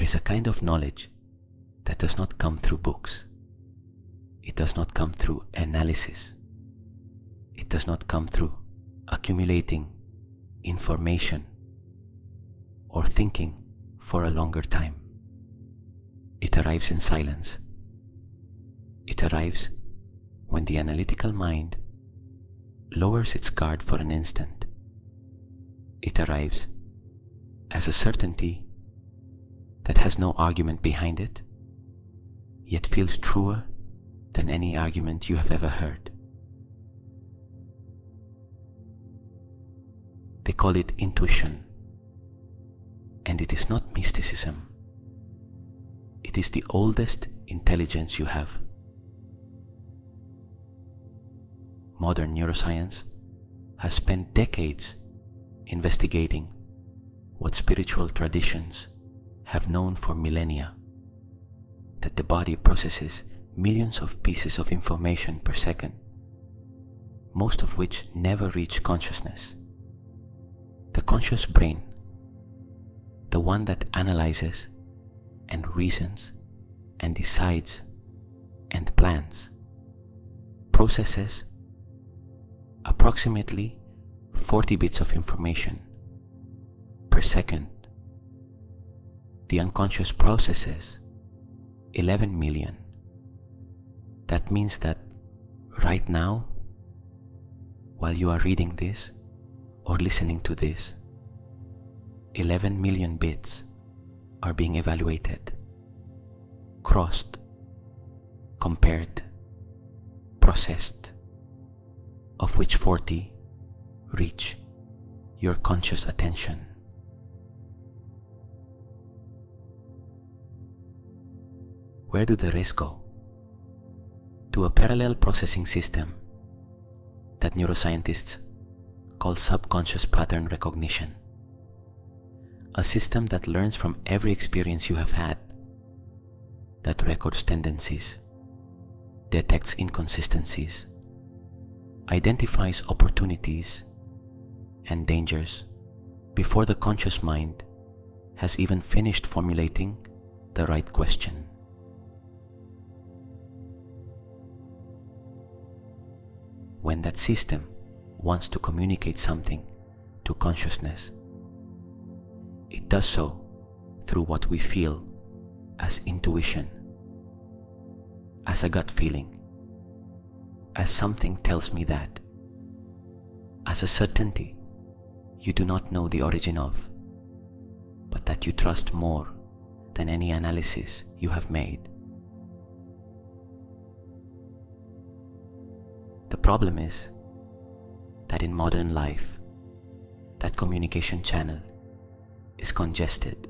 There is a kind of knowledge that does not come through books. It does not come through analysis. It does not come through accumulating information or thinking for a longer time. It arrives in silence. It arrives when the analytical mind lowers its guard for an instant. It arrives as a certainty that has no argument behind it, yet feels truer than any argument you have ever heard. They call it intuition, and it is not mysticism. It is the oldest intelligence you have. Modern neuroscience has spent decades investigating what spiritual traditions have known for millennia, that the body processes millions of pieces of information per second, most of which never reach consciousness. The conscious brain, the one that analyzes and reasons and decides and plans, processes approximately 40 bits of information per second. The unconscious processes 11 million. That means that right now, while you are reading this or listening to this, 11 million bits are being evaluated, crossed, compared, processed, of which 40 reach your conscious attention. Where do the rest go? To a parallel processing system that neuroscientists call subconscious pattern recognition. A system that learns from every experience you have had, that records tendencies, detects inconsistencies, identifies opportunities and dangers before the conscious mind has even finished formulating the right question. When that system wants to communicate something to consciousness, it does so through what we feel as intuition, as a gut feeling, as something tells me that, as a certainty you do not know the origin of, but that you trust more than any analysis you have made. The problem is that in modern life, that communication channel is congested.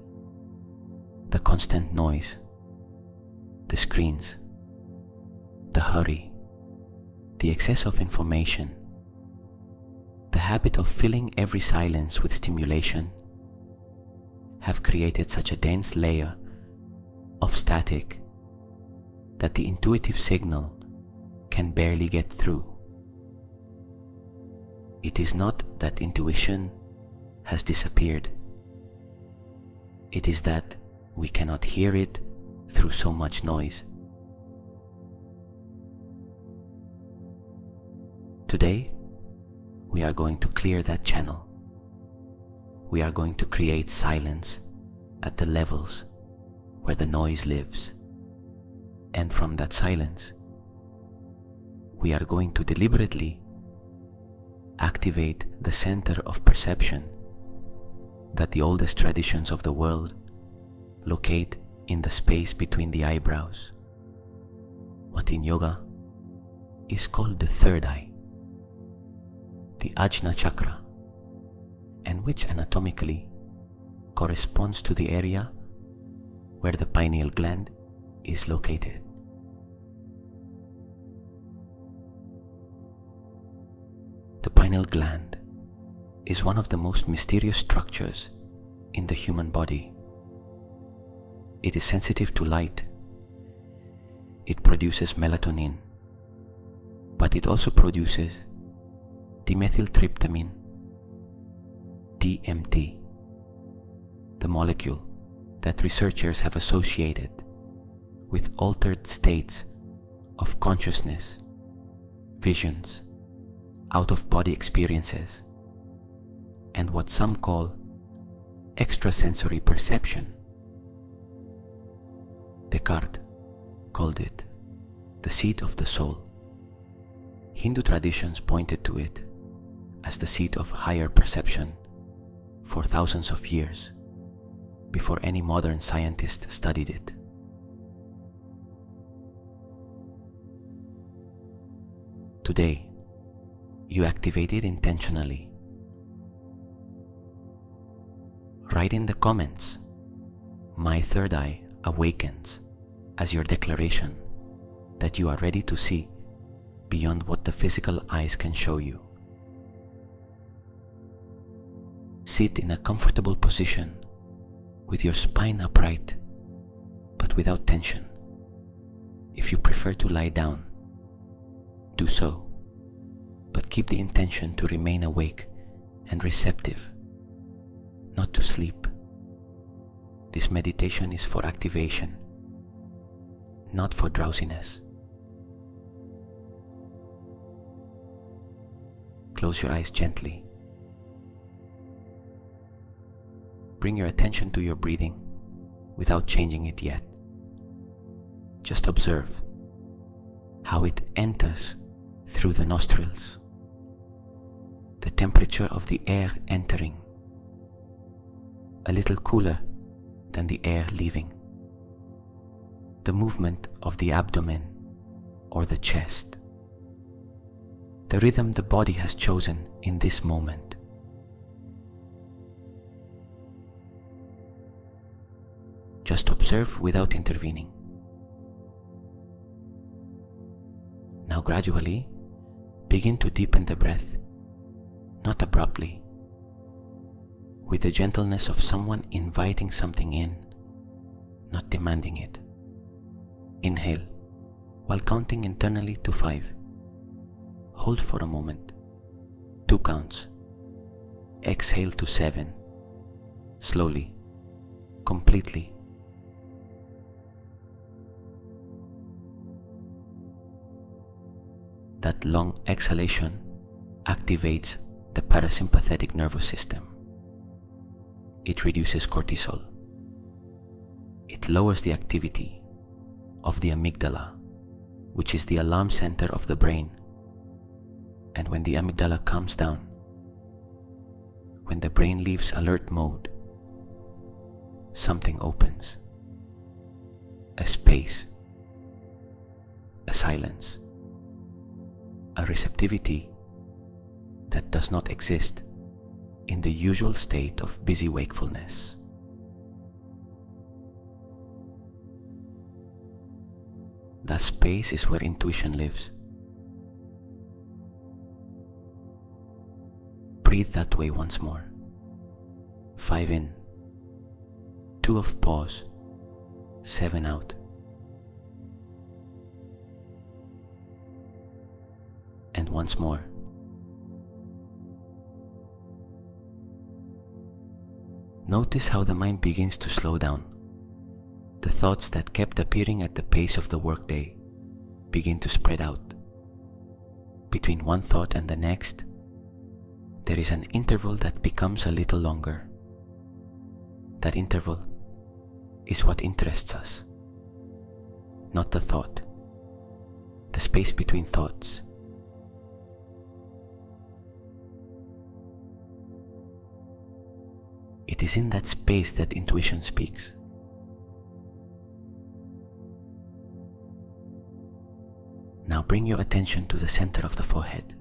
The constant noise, the screens, the hurry, the excess of information, the habit of filling every silence with stimulation have created such a dense layer of static that the intuitive signal can barely get through. It is not that intuition has disappeared. It is that we cannot hear it through so much noise. Today, we are going to clear that channel. We are going to create silence at the levels where the noise lives. And from that silence, we are going to deliberately activate the center of perception that the oldest traditions of the world locate in the space between the eyebrows, what in yoga is called the third eye, the Ajna chakra, and which anatomically corresponds to the area where the pineal gland is located. The pineal gland is one of the most mysterious structures in the human body. It is sensitive to light. It produces melatonin, but it also produces dimethyltryptamine, DMT, the molecule that researchers have associated with altered states of consciousness, visions, out-of-body experiences, and what some call extrasensory perception. Descartes called it the seat of the soul. Hindu traditions pointed to it as the seat of higher perception for thousands of years before any modern scientist studied it. Today, you activate it intentionally. Write in the comments, "My third eye awakens," as your declaration that you are ready to see beyond what the physical eyes can show you. Sit in a comfortable position with your spine upright but without tension. If you prefer to lie down, do so, but keep the intention to remain awake and receptive, not to sleep. This meditation is for activation, not for drowsiness. Close your eyes gently. Bring your attention to your breathing without changing it yet. Just observe how it enters through the nostrils, the temperature of the air entering, a little cooler than the air leaving, the movement of the abdomen or the chest, the rhythm the body has chosen in this moment. Just observe without intervening. Now gradually begin to deepen the breath, not abruptly, with the gentleness of someone inviting something in, not demanding it. Inhale while counting internally to 5. Hold for a moment, 2 counts. Exhale to 7, slowly, completely. That long exhalation activates the parasympathetic nervous system. It reduces cortisol. It lowers the activity of the amygdala, which is the alarm center of the brain. And when the amygdala calms down, when the brain leaves alert mode, something opens. A space, a silence, a receptivity that does not exist in the usual state of busy wakefulness. That space is where intuition lives. Breathe that way once more. 5 in, 2 of pause, 7 out. And once more. Notice how the mind begins to slow down. The thoughts that kept appearing at the pace of the workday begin to spread out. Between one thought and the next, there is an interval that becomes a little longer. That interval is what interests us, not the thought, the space between thoughts. It is in that space that intuition speaks. Now bring your attention to the center of the forehead,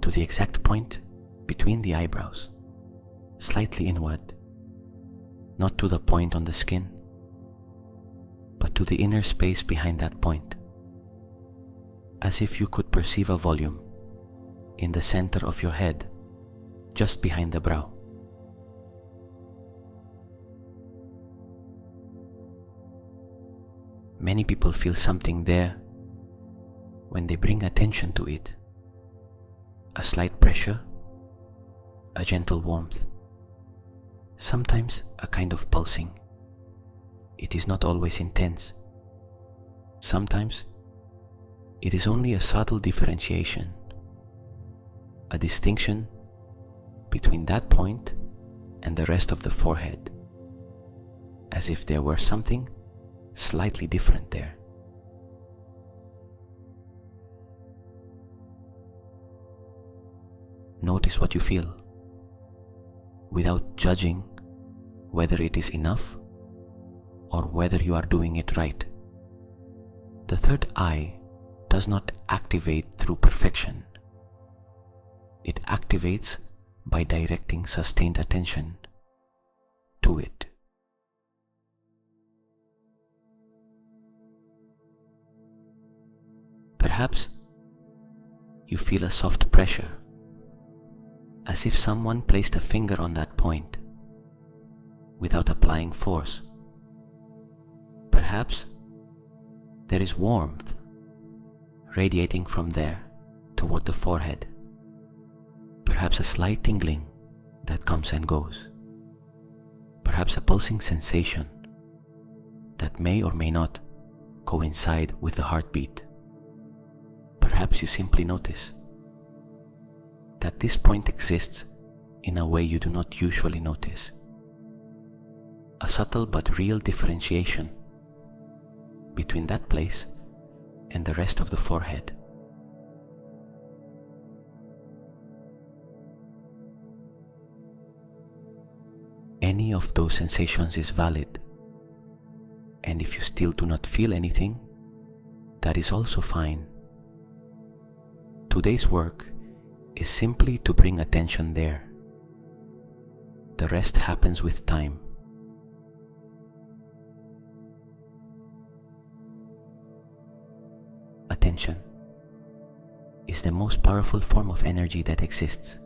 to the exact point between the eyebrows, slightly inward, not to the point on the skin, but to the inner space behind that point, as if you could perceive a volume in the center of your head, just behind the brow. Many people feel something there when they bring attention to it. A slight pressure, a gentle warmth, sometimes a kind of pulsing. It is not always intense. Sometimes it is only a subtle differentiation, a distinction between that point and the rest of the forehead, as if there were something slightly different there. Notice what you feel, without judging whether it is enough or whether you are doing it right. The third eye does not activate through perfection. It activates by directing sustained attention to it. Perhaps you feel a soft pressure, as if someone placed a finger on that point without applying force. Perhaps there is warmth radiating from there toward the forehead. Perhaps a slight tingling that comes and goes. Perhaps a pulsing sensation that may or may not coincide with the heartbeat. Perhaps you simply notice that this point exists in a way you do not usually notice. A subtle but real differentiation between that place and the rest of the forehead. Any of those sensations is valid, and if you still do not feel anything, that is also fine. Today's work is simply to bring attention there. The rest happens with time. Attention is the most powerful form of energy that exists.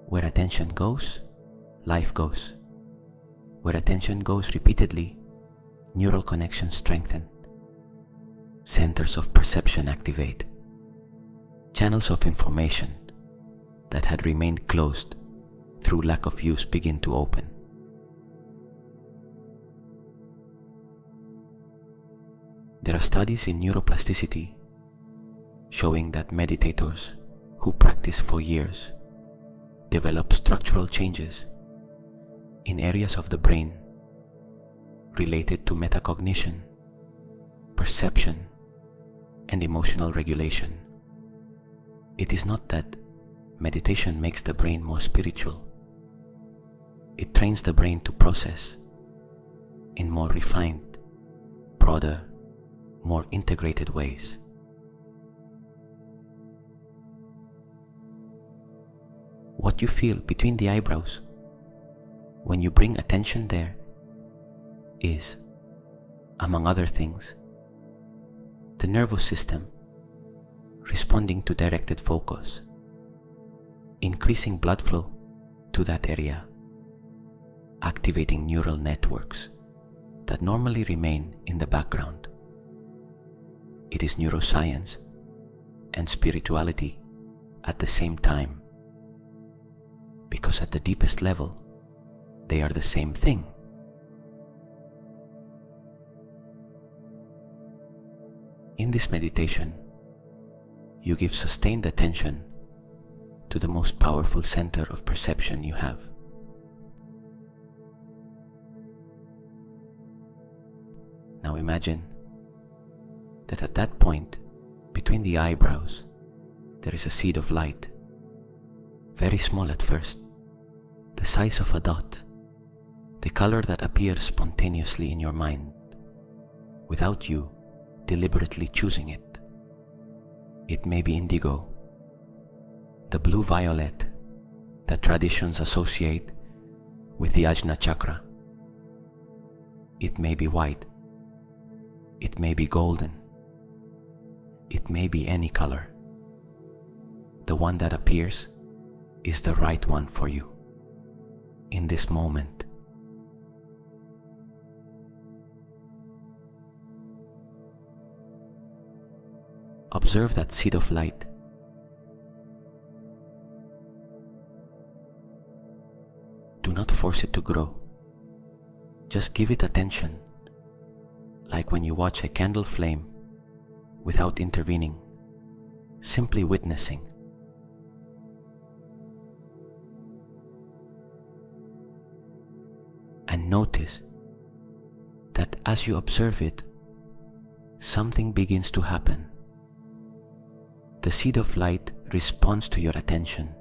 Where attention goes, life goes. Where attention goes repeatedly, neural connections strengthen. Centers of perception activate. Channels of information that had remained closed through lack of use begin to open. There are studies in neuroplasticity showing that meditators who practice for years develop structural changes in areas of the brain related to metacognition, perception, and emotional regulation. It is not that meditation makes the brain more spiritual. It trains the brain to process in more refined, broader, more integrated ways. What you feel between the eyebrows when you bring attention there is, among other things, the nervous system responding to directed focus, increasing blood flow to that area, activating neural networks that normally remain in the background. It is neuroscience and spirituality at the same time, because at the deepest level, they are the same thing. In this meditation, you give sustained attention to the most powerful center of perception you have. Now imagine that at that point, between the eyebrows, there is a seed of light, very small at first, the size of a dot, the color that appears spontaneously in your mind, without you deliberately choosing it. It may be indigo, the blue-violet that traditions associate with the Ajna chakra. It may be white. It may be golden. It may be any color. The one that appears is the right one for you in this moment. Observe that seed of light. Do not force it to grow. Just give it attention, like when you watch a candle flame without intervening, simply witnessing. And notice that as you observe it, something begins to happen. The seed of light responds to your attention.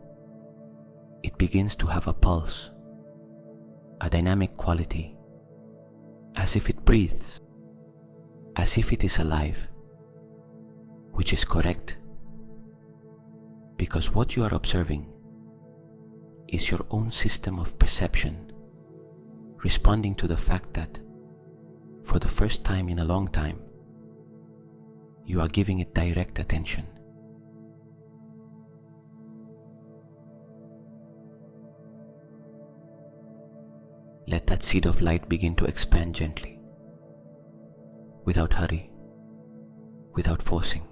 It begins to have a pulse, a dynamic quality, as if it breathes, as if it is alive, which is correct, because what you are observing is your own system of perception responding to the fact that, for the first time in a long time, you are giving it direct attention. Let that seed of light begin to expand gently, without hurry, without forcing,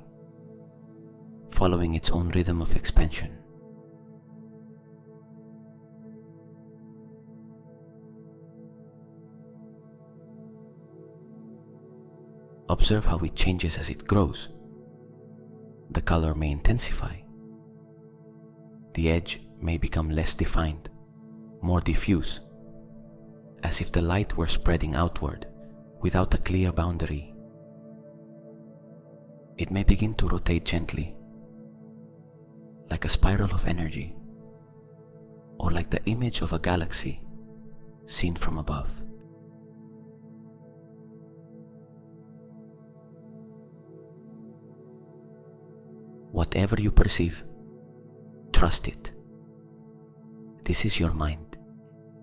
following its own rhythm of expansion. Observe how it changes as it grows. The color may intensify. The edge may become less defined, more diffuse, as if the light were spreading outward without a clear boundary. It may begin to rotate gently, like a spiral of energy, or like the image of a galaxy seen from above. Whatever you perceive, trust it. This is your mind,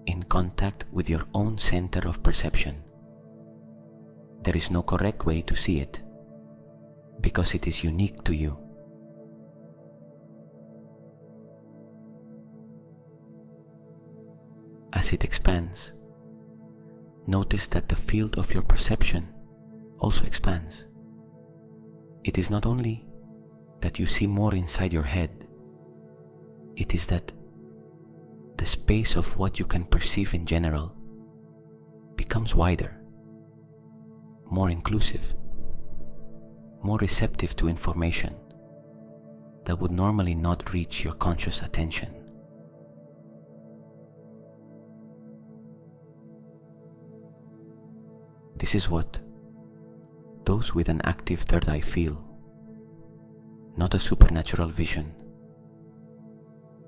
in contact with your own center of perception. There is no correct way to see it, because it is unique to you. As it expands, notice that the field of your perception also expands. It is not only that you see more inside your head, it is that the space of what you can perceive in general becomes wider, more inclusive, more receptive to information that would normally not reach your conscious attention. This is what those with an active third eye feel. Not a supernatural vision,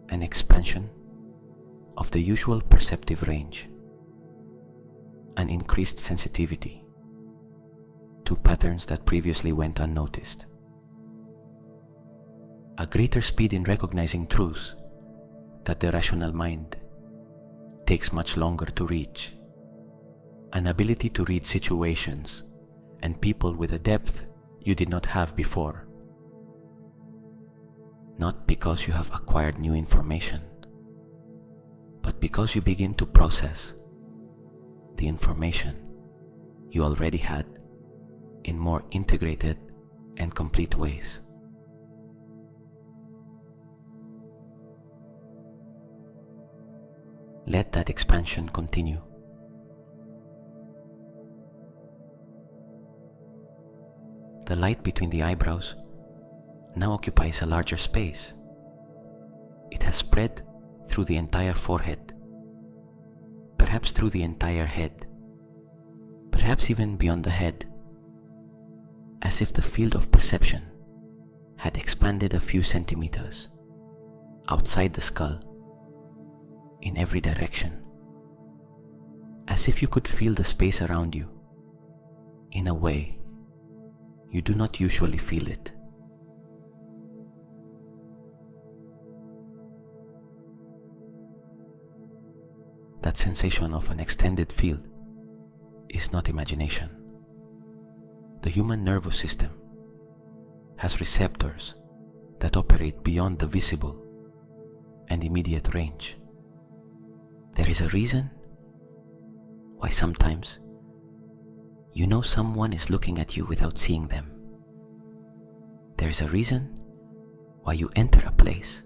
an expansion of the usual perceptive range, an increased sensitivity to patterns that previously went unnoticed, a greater speed in recognizing truths that the rational mind takes much longer to reach, an ability to read situations and people with a depth you did not have before. Not because you have acquired new information, but because you begin to process the information you already had in more integrated and complete ways. Let that expansion continue. The light between the eyebrows now occupies a larger space. It has spread through the entire forehead, perhaps through the entire head, perhaps even beyond the head, as if the field of perception had expanded a few centimeters outside the skull in every direction, as if you could feel the space around you in a way you do not usually feel it. That sensation of an extended field is not imagination. The human nervous system has receptors that operate beyond the visible and immediate range. There is a reason why sometimes you know someone is looking at you without seeing them. There is a reason why you enter a place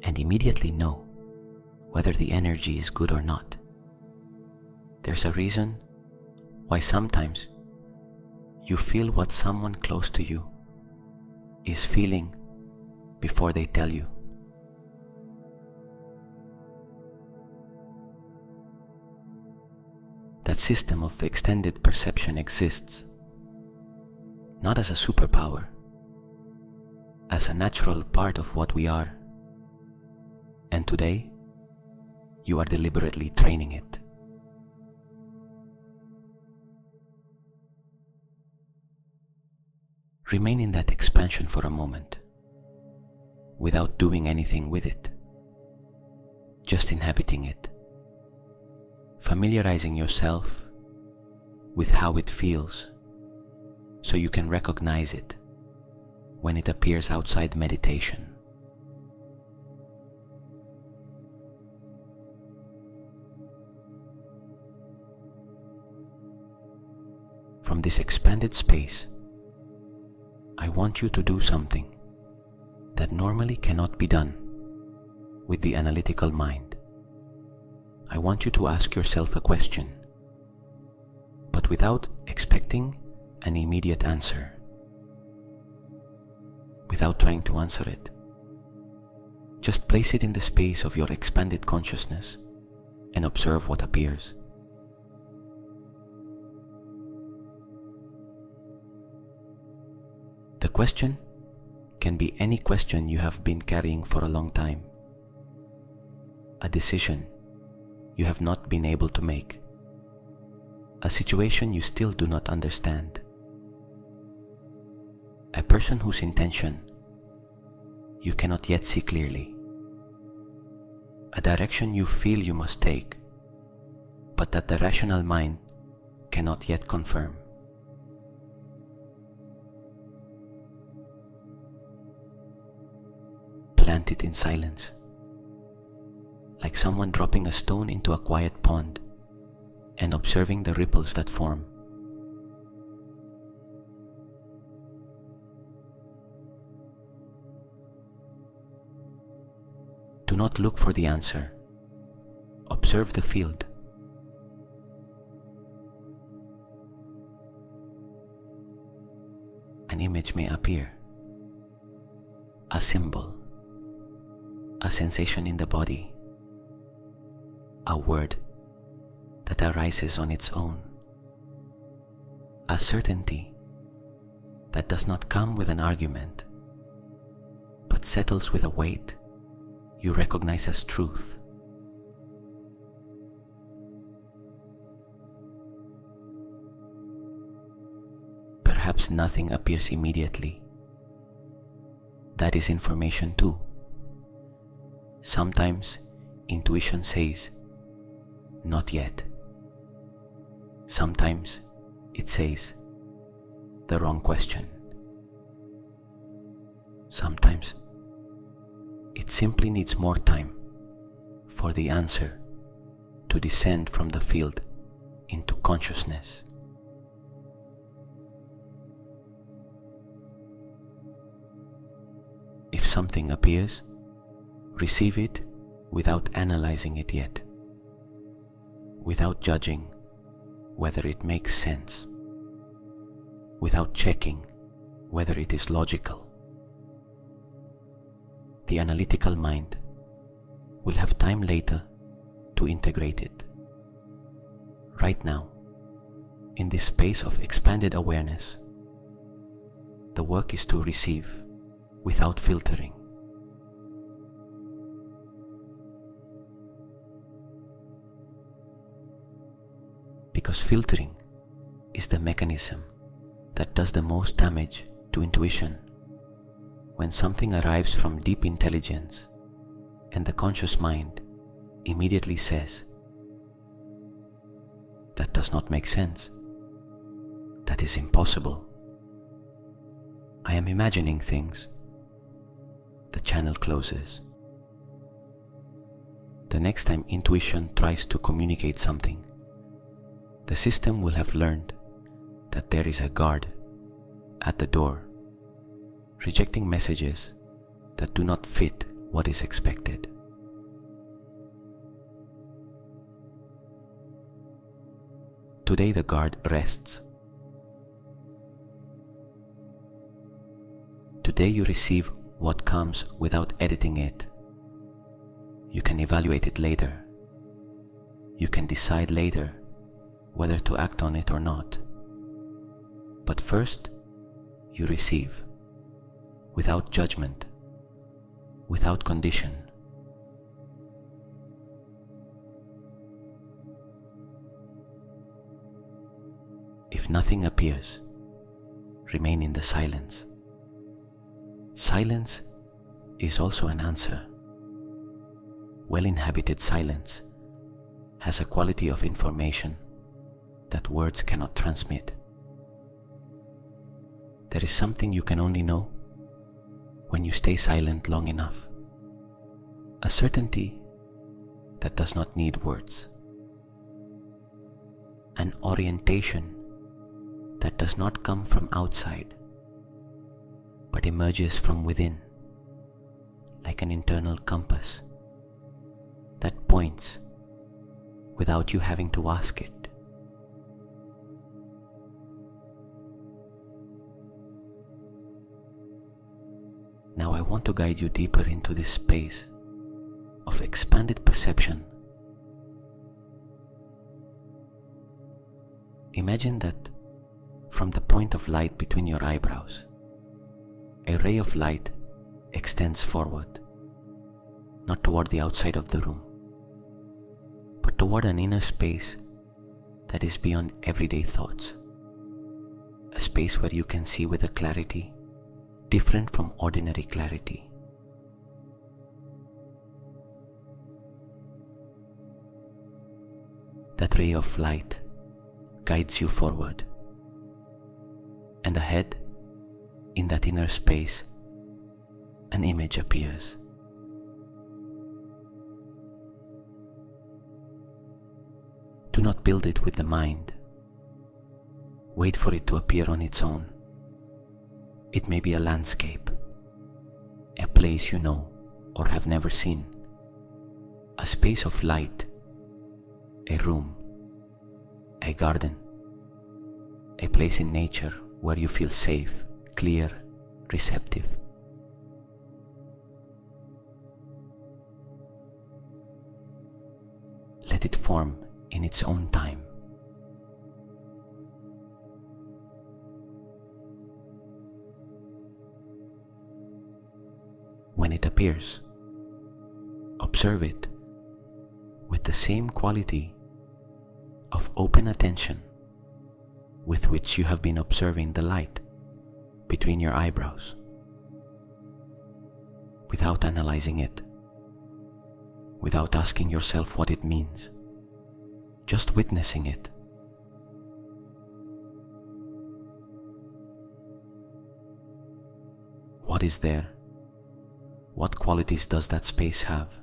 and immediately know whether the energy is good or not. There's a reason why sometimes you feel what someone close to you is feeling before they tell you. That system of extended perception exists not as a superpower, as a natural part of what we are. And today, you are deliberately training it. Remain in that expansion for a moment, without doing anything with it, just inhabiting it, familiarizing yourself with how it feels, so you can recognize it when it appears outside meditation. From this expanded space, I want you to do something that normally cannot be done with the analytical mind. I want you to ask yourself a question, but without expecting an immediate answer, without trying to answer it. Just place it in the space of your expanded consciousness and observe what appears. The question can be any question you have been carrying for a long time, a decision you have not been able to make, a situation you still do not understand, a person whose intention you cannot yet see clearly, a direction you feel you must take, but that the rational mind cannot yet confirm. Plant it in silence, like someone dropping a stone into a quiet pond and observing the ripples that form. Do not look for the answer. Observe the field. An image may appear, a symbol, a sensation in the body, a word that arises on its own, a certainty that does not come with an argument, but settles with a weight you recognize as truth. Perhaps nothing appears immediately. That is information too. Sometimes intuition says, "Not yet." Sometimes it says, "The wrong question." Sometimes it simply needs more time for the answer to descend from the field into consciousness. If something appears, receive it without analyzing it yet, without judging whether it makes sense, without checking whether it is logical. The analytical mind will have time later to integrate it. Right now, in this space of expanded awareness, the work is to receive without filtering. Because filtering is the mechanism that does the most damage to intuition. When something arrives from deep intelligence and the conscious mind immediately says, "That does not make sense. That is impossible. I am imagining things," the channel closes. The next time intuition tries to communicate something, the system will have learned that there is a guard at the door, rejecting messages that do not fit what is expected. today the guard rests. Today you receive what comes without editing it. You can evaluate it later. You can decide later whether to act on it or not. But first, you receive, without judgment, without condition. If nothing appears, remain in the silence. Silence is also an answer. Well-inhabited silence has a quality of information that words cannot transmit. There is something you can only know when you stay silent long enough. A certainty that does not need words. An orientation that does not come from outside, but emerges from within, like an internal compass that points without you having to ask it. Now I want to guide you deeper into this space of expanded perception. Imagine that from the point of light between your eyebrows, a ray of light extends forward, not toward the outside of the room, but toward an inner space that is beyond everyday thoughts, a space where you can see with a clarity different from ordinary clarity. That ray of light guides you forward, and ahead, in that inner space, an image appears. Do not build it with the mind. Wait for it to appear on its own. It may be a landscape, a place you know or have never seen, a space of light, a room, a garden, a place in nature where you feel safe, clear, receptive. Let it form in its own time. When it appears, observe it with the same quality of open attention with which you have been observing the light between your eyebrows, without analyzing it, without asking yourself what it means, just witnessing it. What is there? What qualities does that space have?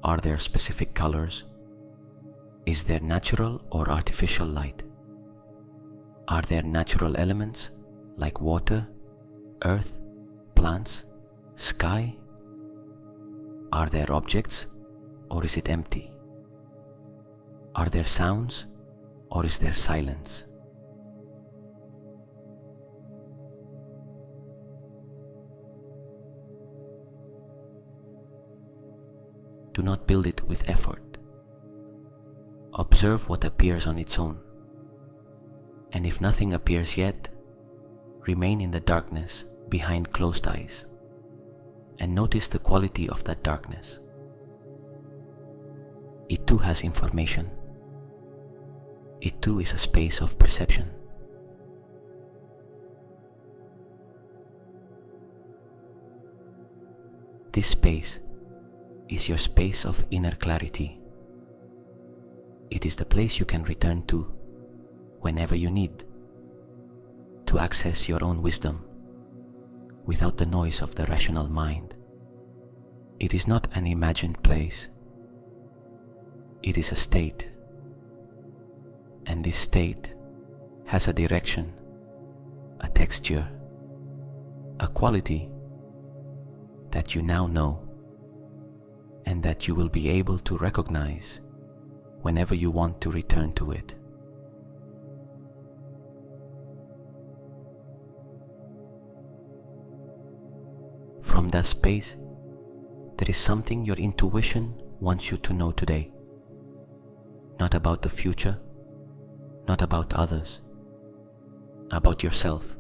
Are there specific colors? Is there natural or artificial light? Are there natural elements like water, earth, plants, sky? Are there objects or is it empty? Are there sounds or is there silence? Do not build it with effort. Observe what appears on its own. And if nothing appears yet, remain in the darkness behind closed eyes and notice the quality of that darkness. It too has information. It too is a space of perception. This space is your space of inner clarity. It is the place you can return to whenever you need to access your own wisdom without the noise of the rational mind. It is not an imagined place. It is a state, and this state has a direction, a texture, a quality that you now know and that you will be able to recognize whenever you want to return to it. from that space, there is something your intuition wants you to know today. Not about the future, not about others, about yourself,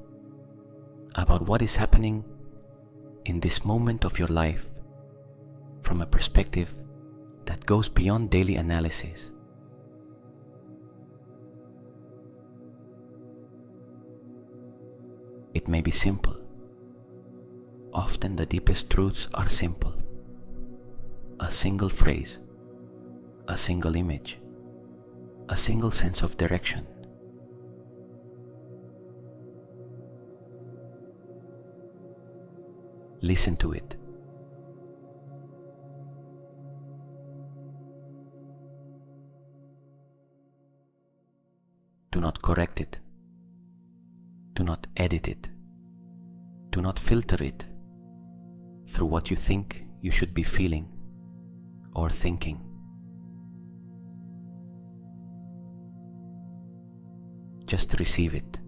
about what is happening in this moment of your life from a perspective that goes beyond daily analysis. It may be simple. Often the deepest truths are simple. A single phrase, a single image, a single sense of direction. Listen to it. Do not correct it. Do not edit it. Do not filter it through what you think you should be feeling or thinking. Just receive it.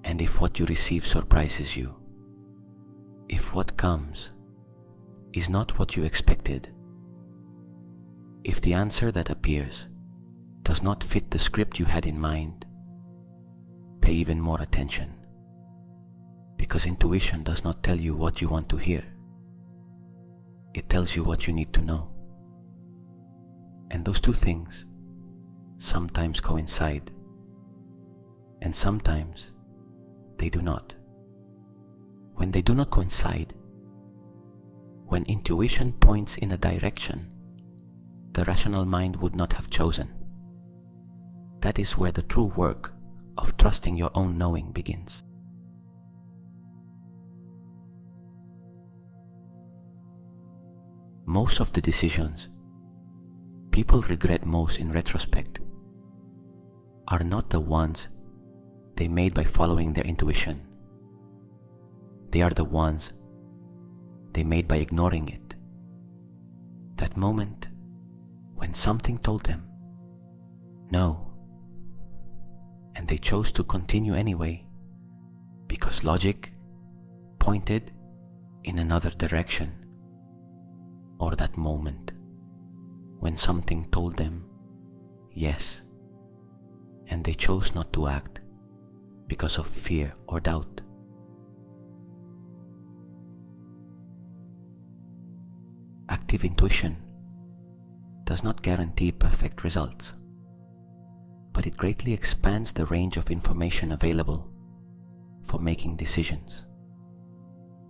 And if what you receive surprises you, if what comes is not what you expected, if the answer that appears does not fit the script you had in mind, pay even more attention, because intuition does not tell you what you want to hear. It tells you what you need to know. And those two things sometimes coincide, and sometimes they do not. When they do not coincide, when intuition points in a direction the rational mind would not have chosen, that is where the true work of trusting your own knowing begins. Most of the decisions people regret most in retrospect are not the ones they made by following their intuition. They are the ones they made by ignoring it. That moment when something told them no, and they chose to continue anyway because logic pointed in another direction. Or that moment when something told them yes, and they chose not to act because of fear or doubt. Active intuition does not guarantee perfect results, but it greatly expands the range of information available for making decisions.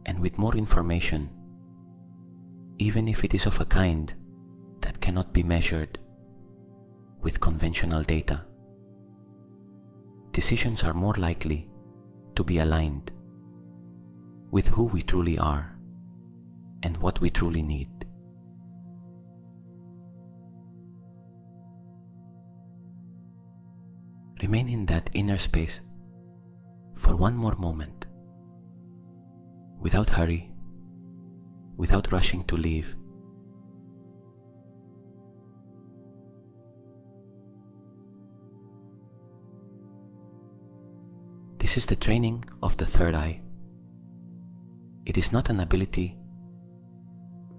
And with more information, even if it is of a kind that cannot be measured with conventional data, decisions are more likely to be aligned with who we truly are and what we truly need. Remain in that inner space for one more moment, without hurry, without rushing to leave. This is the training of the third eye. It is not an ability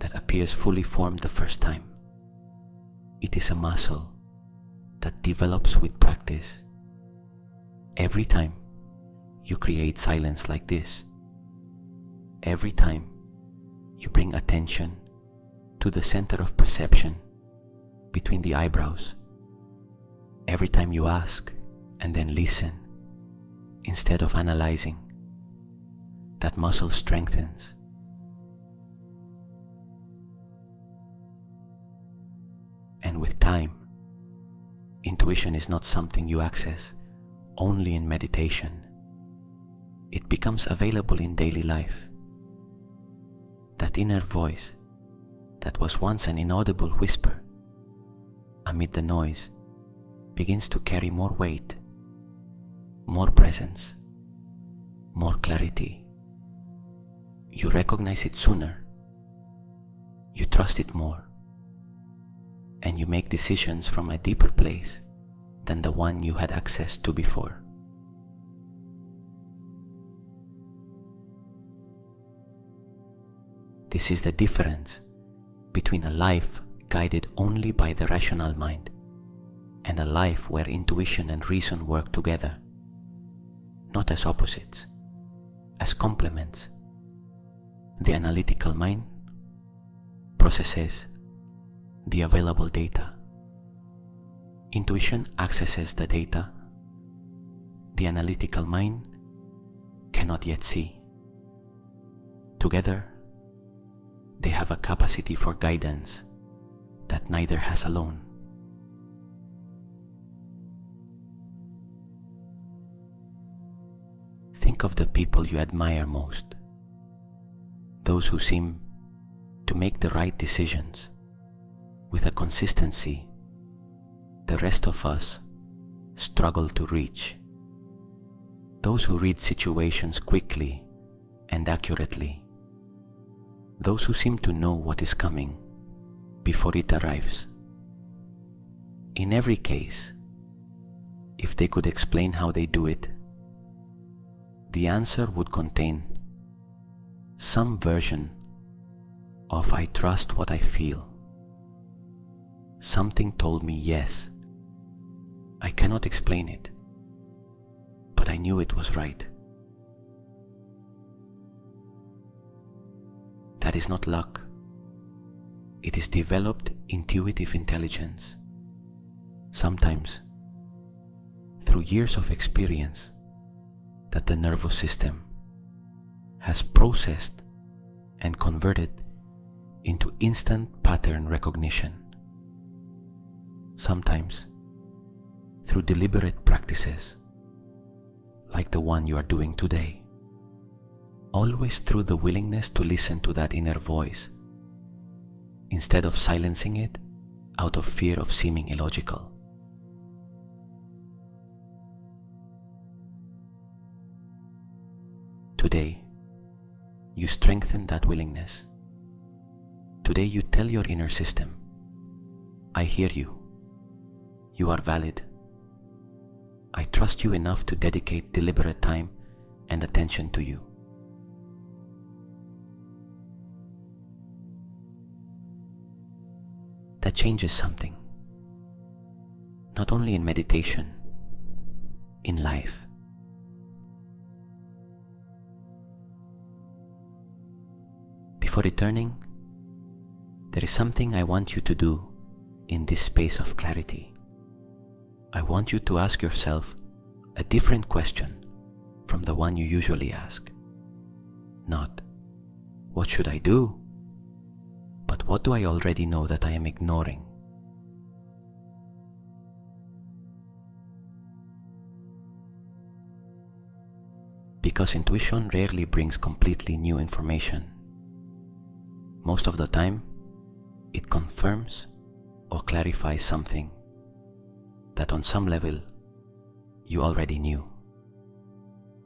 that appears fully formed the first time. It is a muscle that develops with practice. Every time you create silence like this, every time you bring attention to the center of perception between the eyebrows, every time you ask and then listen instead of analyzing, that muscle strengthens. And with time, intuition is not something you access only in meditation. It becomes available in daily life. That inner voice that was once an inaudible whisper amid the noise begins to carry more weight, more presence, more clarity. You recognize it sooner, you trust it more, and you make decisions from a deeper place than the one you had access to before. This is the difference between a life guided only by the rational mind and a life where intuition and reason work together, not as opposites, as complements. The analytical mind processes the available data. Intuition accesses the data the analytical mind cannot yet see. Together, they have a capacity for guidance that neither has alone. Think of the people you admire most, those who seem to make the right decisions with a consistency the rest of us struggle to reach. Those who read situations quickly and accurately. Those who seem to know what is coming before it arrives. In every case, if they could explain how they do it, the answer would contain some version of "I trust what I feel." Something told me yes. I cannot explain it, but I knew it was right. That is not luck. It is developed intuitive intelligence. Sometimes, through years of experience that the nervous system has processed and converted into instant pattern recognition. Sometimes, through deliberate practices, like the one you are doing today. Always through the willingness to listen to that inner voice, instead of silencing it out of fear of seeming illogical. Today, you strengthen that willingness. Today you tell your inner system, "I hear you. You are valid. I trust you enough to dedicate deliberate time and attention to you." That changes something, not only in meditation, in life. Before returning, there is something I want you to do in this space of clarity. I want you to ask yourself a different question from the one you usually ask. Not, "What should I do?" but "What do I already know that I am ignoring?" Because intuition rarely brings completely new information. Most of the time, it confirms or clarifies something that on some level you already knew.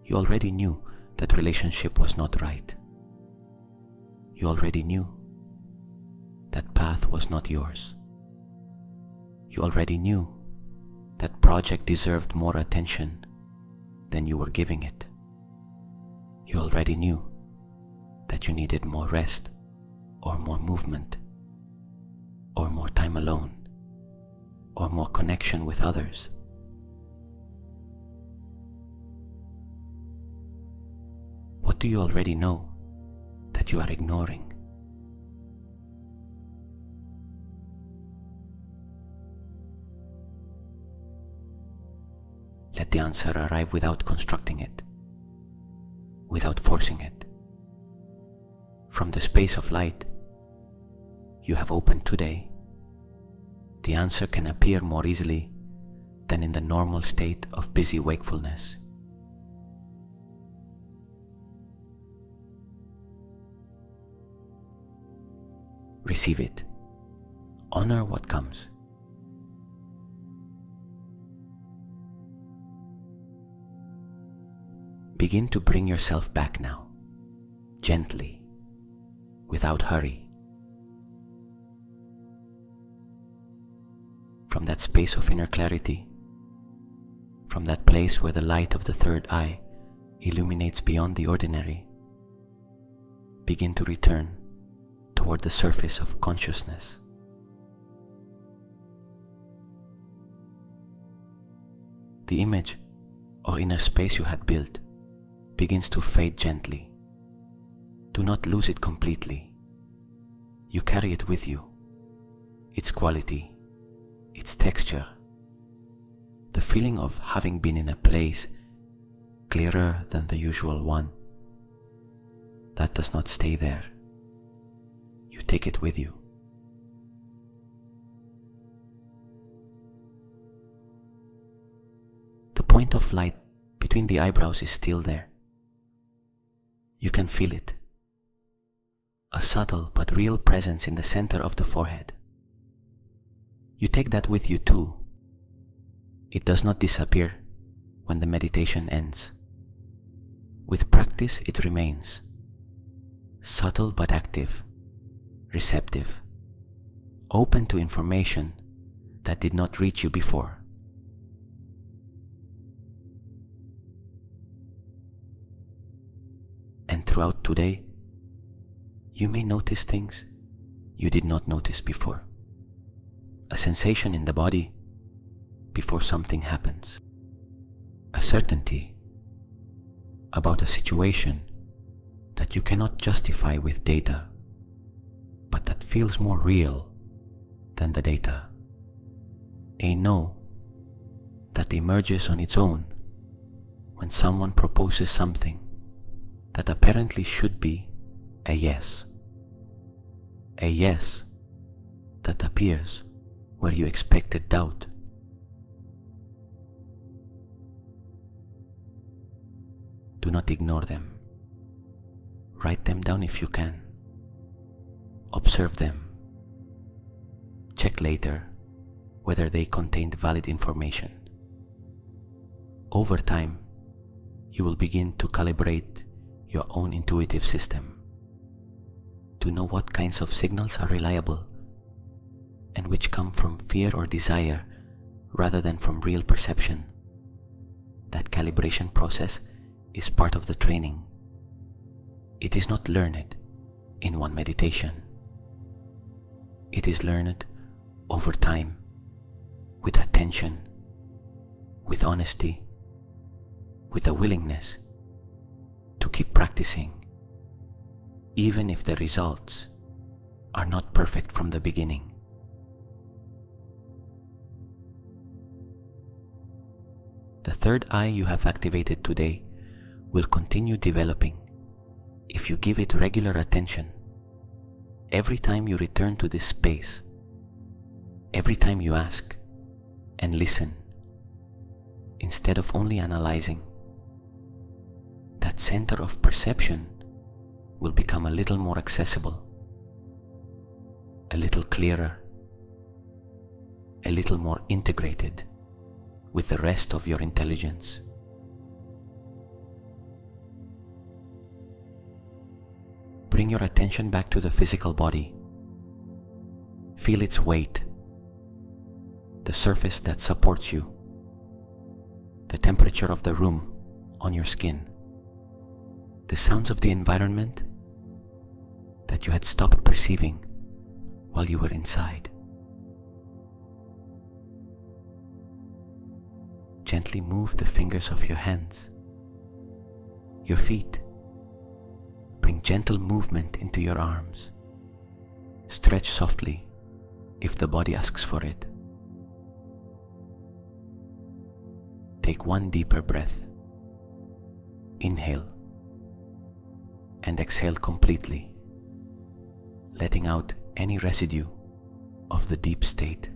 You already knew that relationship was not right. You already knew that path was not yours. You already knew that project deserved more attention than you were giving it. You already knew that you needed more rest or more movement or more time alone or more connection with others. What do you already know that you are ignoring? Let the answer arrive without constructing it, without forcing it. From the space of light you have opened today, the answer can appear more easily than in the normal state of busy wakefulness. Receive it. Honor what comes. Begin to bring yourself back now, gently, without hurry. From that space of inner clarity, from that place where the light of the third eye illuminates beyond the ordinary, begin to return toward the surface of consciousness. The image or inner space you had built begins to fade gently. Do not lose it completely. You carry it with you, its quality, its texture, the feeling of having been in a place clearer than the usual one. That does not stay there. You take it with you. The point of light between the eyebrows is still there. You can feel it. A subtle but real presence in the center of the forehead. You take that with you too. It does not disappear when the meditation ends. With practice it remains, subtle but active, receptive, open to information that did not reach you before. And throughout today, you may notice things you did not notice before. A sensation in the body before something happens. A certainty about a situation that you cannot justify with data, but that feels more real than the data. A no that emerges on its own when someone proposes something that apparently should be a yes. A yes that appears where you expected doubt. Do not ignore them. Write them down if you can. Observe them. Check later whether they contained valid information. Over time, you will begin to calibrate your own intuitive system to know what kinds of signals are reliable and which come from fear or desire rather than from real perception. That calibration process is part of the training. It is not learned in one meditation. It is learned over time, with attention, with honesty, with a willingness to keep practicing, even if the results are not perfect from the beginning. The third eye you have activated today will continue developing if you give it regular attention. Every time you return to this space, every time you ask and listen, instead of only analyzing, that center of perception will become a little more accessible, a little clearer, a little more integrated with the rest of your intelligence. Bring your attention back to the physical body. Feel its weight, the surface that supports you, the temperature of the room on your skin, the sounds of the environment that you had stopped perceiving while you were inside. Gently move the fingers of your hands, your feet. Bring gentle movement into your arms. Stretch softly if the body asks for it. Take one deeper breath. Inhale and exhale completely, letting out any residue of the deep state,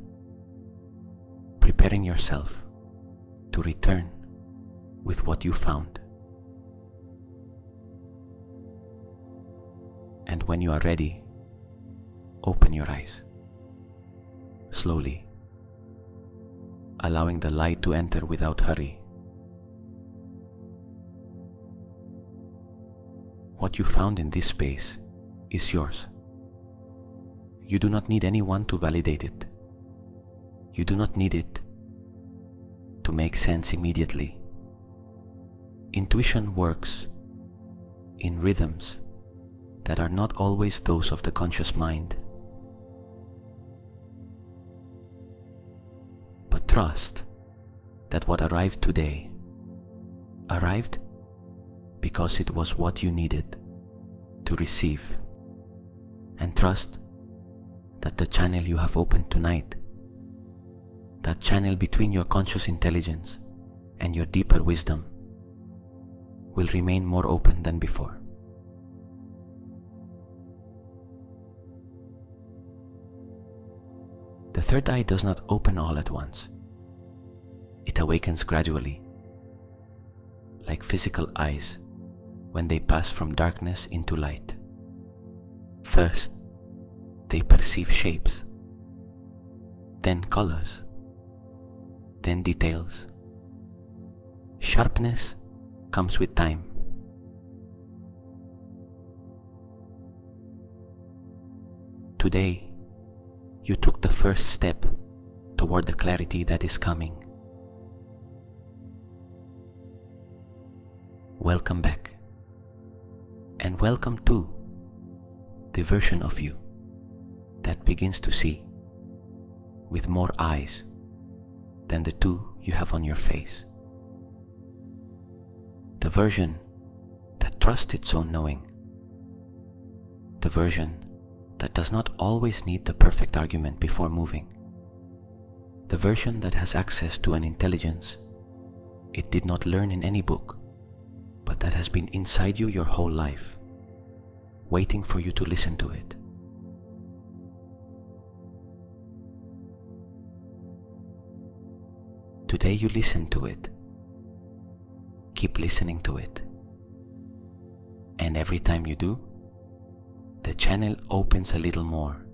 preparing yourself to return with what you found. And when you are ready, open your eyes, slowly, allowing the light to enter without hurry. What you found in this space is yours. You do not need anyone to validate it. You do not need it to to make sense immediately. Intuition works in rhythms that are not always those of the conscious mind. But trust that what arrived today arrived because it was what you needed to receive. And trust that the channel you have opened tonight, that channel between your conscious intelligence and your deeper wisdom, will remain more open than before. The third eye does not open all at once. It awakens gradually, like physical eyes when they pass from darkness into light. First, they perceive shapes, then colors, then details. Sharpness comes with time. Today, you took the first step toward the clarity that is coming. Welcome back, and welcome to the version of you that begins to see with more eyes than the two you have on your face. The version that trusts its own knowing. The version that does not always need the perfect argument before moving. The version that has access to an intelligence it did not learn in any book, but that has been inside you your whole life, waiting for you to listen to it. Today you listen to it. Keep listening to it. And every time you do, the channel opens a little more,